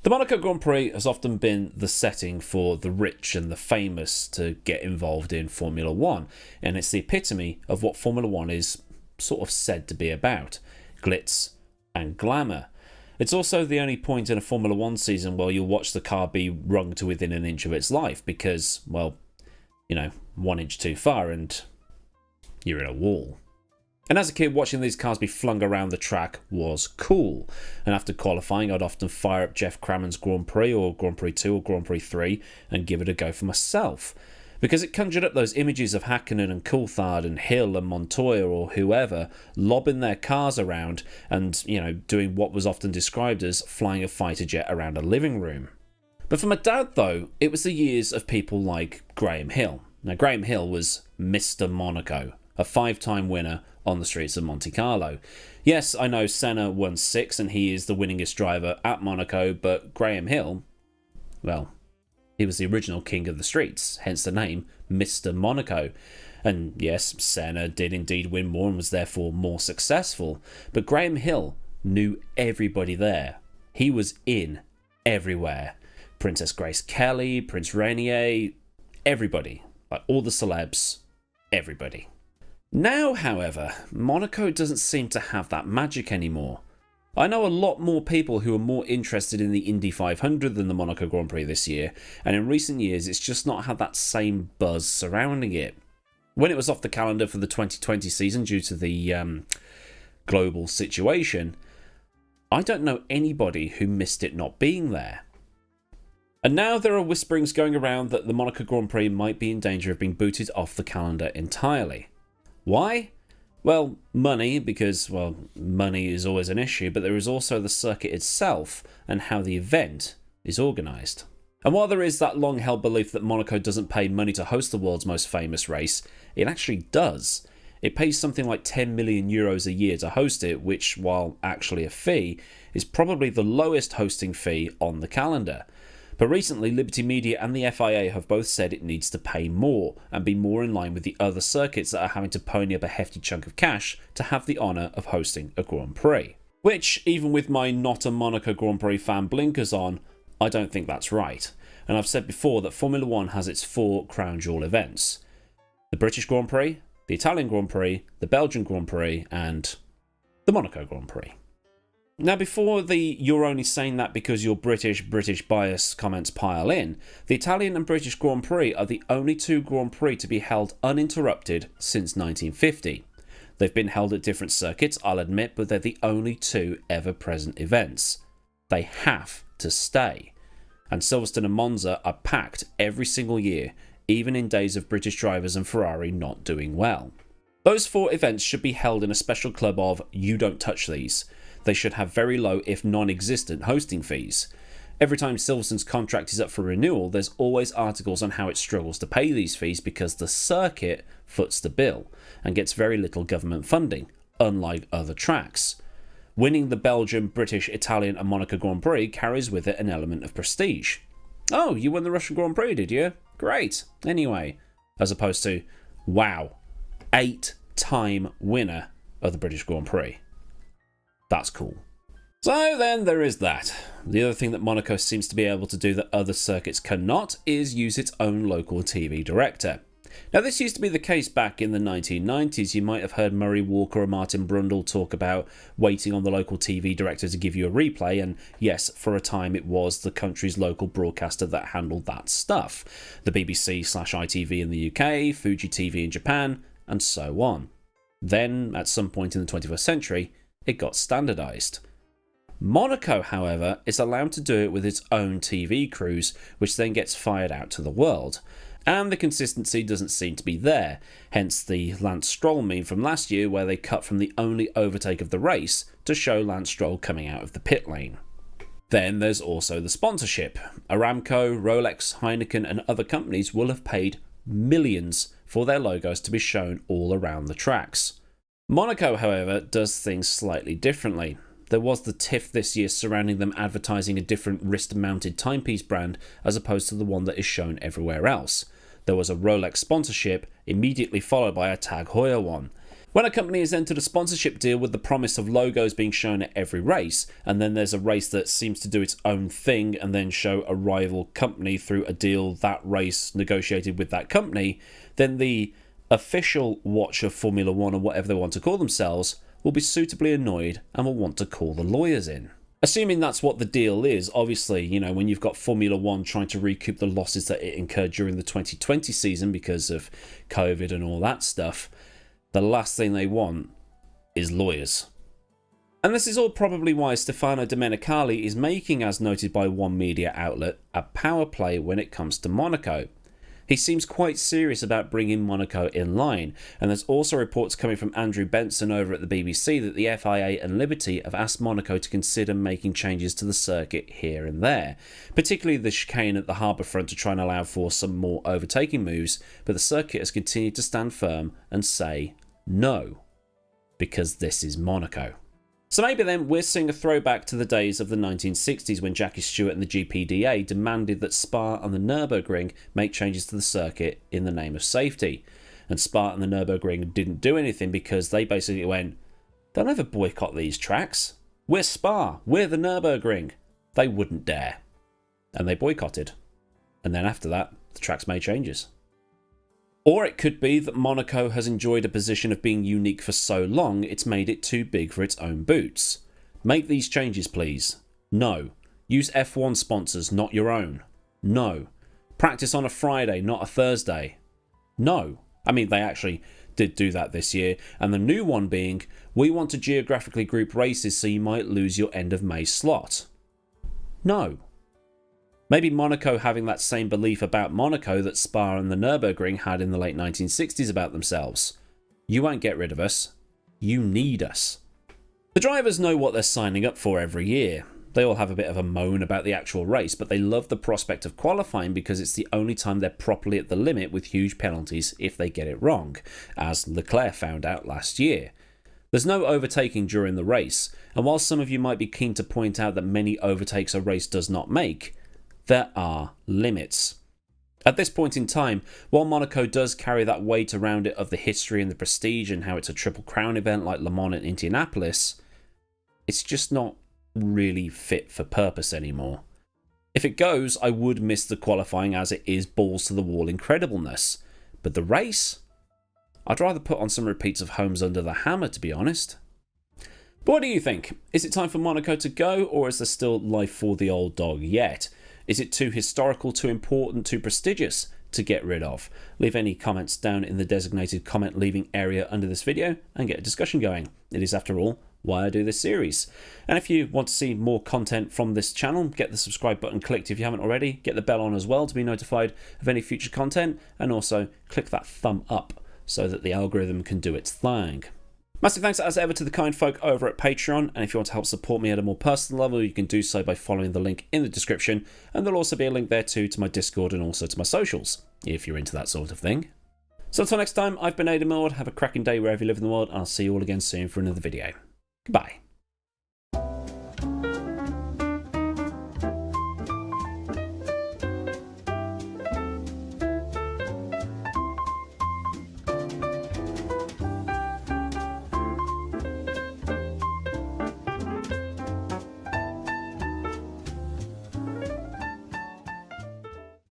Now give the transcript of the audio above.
The Monaco Grand Prix has often been the setting for the rich and the famous to get involved in Formula One, and it's the epitome of what Formula One is sort of said to be about: glitz and glamour. It's also the only point in a Formula One season where you'll watch the car be wrung to within an inch of its life because, well, 1 inch too far and you're in a wall. And as a kid, watching these cars be flung around the track was cool. And after qualifying, I'd often fire up Jeff Cramman's Grand Prix or Grand Prix 2 or Grand Prix 3 and give it a go for myself. Because it conjured up those images of Hakkinen and Coulthard and Hill and Montoya or whoever lobbing their cars around and, doing what was often described as flying a fighter jet around a living room. But for my dad, though, it was the years of people like Graham Hill. Now, Graham Hill was Mr. Monaco, a 5-time winner on the streets of Monte Carlo. Yes, I know Senna won 6 and he is the winningest driver at Monaco, but Graham Hill, well, he was the original king of the streets, hence the name Mr. Monaco. And yes, Senna did indeed win more and was therefore more successful, but Graham Hill knew everybody there. He was in everywhere. Princess Grace Kelly, Prince Rainier, everybody. Like all the celebs, everybody. Now, however, Monaco doesn't seem to have that magic anymore. I know a lot more people who are more interested in the Indy 500 than the Monaco Grand Prix this year, and in recent years it's just not had that same buzz surrounding it. When it was off the calendar for the 2020 season due to the global situation, I don't know anybody who missed it not being there. And now there are whisperings going around that the Monaco Grand Prix might be in danger of being booted off the calendar entirely. Why? Well, money, because, money is always an issue, but there is also the circuit itself and how the event is organised. And while there is that long-held belief that Monaco doesn't pay money to host the world's most famous race, it actually does. It pays something like 10 million euros a year to host it, which, while actually a fee, is probably the lowest hosting fee on the calendar. But recently, Liberty Media and the FIA have both said it needs to pay more and be more in line with the other circuits that are having to pony up a hefty chunk of cash to have the honour of hosting a Grand Prix. Which, even with my not a Monaco Grand Prix fan blinkers on, I don't think that's right. And I've said before that Formula One has its 4 crown jewel events: the British Grand Prix, the Italian Grand Prix, the Belgian Grand Prix, and the Monaco Grand Prix. Now, before the "you're only saying that because you're British bias" comments pile in, the Italian and British Grand Prix are the only 2 Grand Prix to be held uninterrupted since 1950. They've been held at different circuits, I'll admit, but they're the only 2 ever-present events. They have to stay. And Silverstone and Monza are packed every single year, even in days of British drivers and Ferrari not doing well. Those 4 events should be held in a special club of "you don't touch these." They should have very low, if non-existent, hosting fees. Every time Silverstone's contract is up for renewal, there's always articles on how it struggles to pay these fees because the circuit foots the bill and gets very little government funding, unlike other tracks. Winning the Belgian, British, Italian and Monaco Grand Prix carries with it an element of prestige. Oh, you won the Russian Grand Prix, did you? Great. Anyway, as opposed to, wow, 8-time winner of the British Grand Prix. That's cool. So then there is that. The other thing that Monaco seems to be able to do that other circuits cannot is use its own local TV director. Now, this used to be the case back in the 1990s. You might have heard Murray Walker or Martin Brundle talk about waiting on the local TV director to give you a replay, and yes, for a time it was the country's local broadcaster that handled that stuff. The BBC/ITV in the UK, Fuji TV in Japan, and so on. Then, at some point in the 21st century, it got standardised. Monaco, however, is allowed to do it with its own TV crews, which then gets fired out to the world. And the consistency doesn't seem to be there, hence the Lance Stroll meme from last year where they cut from the only overtake of the race to show Lance Stroll coming out of the pit lane. Then there's also the sponsorship. Aramco, Rolex, Heineken and other companies will have paid millions for their logos to be shown all around the tracks. Monaco, however, does things slightly differently. There was the tiff this year surrounding them advertising a different wrist-mounted timepiece brand as opposed to the one that is shown everywhere else. There was a Rolex sponsorship, immediately followed by a Tag Heuer one. When a company has entered a sponsorship deal with the promise of logos being shown at every race, and then there's a race that seems to do its own thing and then show a rival company through a deal that race negotiated with that company, then the official watch of Formula One, or whatever they want to call themselves, will be suitably annoyed and will want to call the lawyers in. Assuming that's what the deal is, obviously, you know, when you've got Formula One trying to recoup the losses that it incurred during the 2020 season because of COVID and all that stuff, the last thing they want is lawyers. And this is all probably why Stefano Domenicali is making, as noted by one media outlet, a power play when it comes to Monaco. He seems quite serious about bringing Monaco in line, and there's also reports coming from Andrew Benson over at the BBC that the FIA and Liberty have asked Monaco to consider making changes to the circuit here and there, particularly the chicane at the harbour front to try and allow for some more overtaking moves, but the circuit has continued to stand firm and say no, because this is Monaco. So maybe then we're seeing a throwback to the days of the 1960s when Jackie Stewart and the GPDA demanded that Spa and the Nürburgring make changes to the circuit in the name of safety. And Spa and the Nürburgring didn't do anything because they basically went, they'll never boycott these tracks. We're Spa, we're the Nürburgring. They wouldn't dare. And they boycotted. And then after that, the tracks made changes. Or it could be that Monaco has enjoyed a position of being unique for so long it's made it too big for its own boots. Make these changes please. No. Use F1 sponsors, not your own. No. Practice on a Friday, not a Thursday. No. I mean, they actually did do that this year, and the new one being, we want to geographically group races so you might lose your end of May slot. No. Maybe Monaco having that same belief about Monaco that Spa and the Nürburgring had in the late 1960s about themselves. You won't get rid of us. You need us. The drivers know what they're signing up for every year. They all have a bit of a moan about the actual race, but they love the prospect of qualifying because it's the only time they're properly at the limit with huge penalties if they get it wrong, as Leclerc found out last year. There's no overtaking during the race, and while some of you might be keen to point out that many overtakes a race does not make, there are limits. At this point in time, while Monaco does carry that weight around it of the history and the prestige and how it's a Triple Crown event like Le Mans and Indianapolis, it's just not really fit for purpose anymore. If it goes, I would miss the qualifying as it is balls to the wall incredibleness. But the race? I'd rather put on some repeats of Homes Under the Hammer, to be honest. But what do you think? Is it time for Monaco to go, or is there still life for the old dog yet? Is it too historical, too important, too prestigious to get rid of? Leave any comments down in the designated comment leaving area under this video and get a discussion going. It is, after all, why I do this series. And if you want to see more content from this channel, get the subscribe button clicked if you haven't already. Get the bell on as well to be notified of any future content. And also click that thumb up so that the algorithm can do its thing. Massive thanks as ever to the kind folk over at Patreon, and if you want to help support me at a more personal level, you can do so by following the link in the description, and there'll also be a link there too to my Discord and also to my socials, if you're into that sort of thing. So until next time, I've been AdmiralLaWind, have a cracking day wherever you live in the world, and I'll see you all again soon for another video. Goodbye.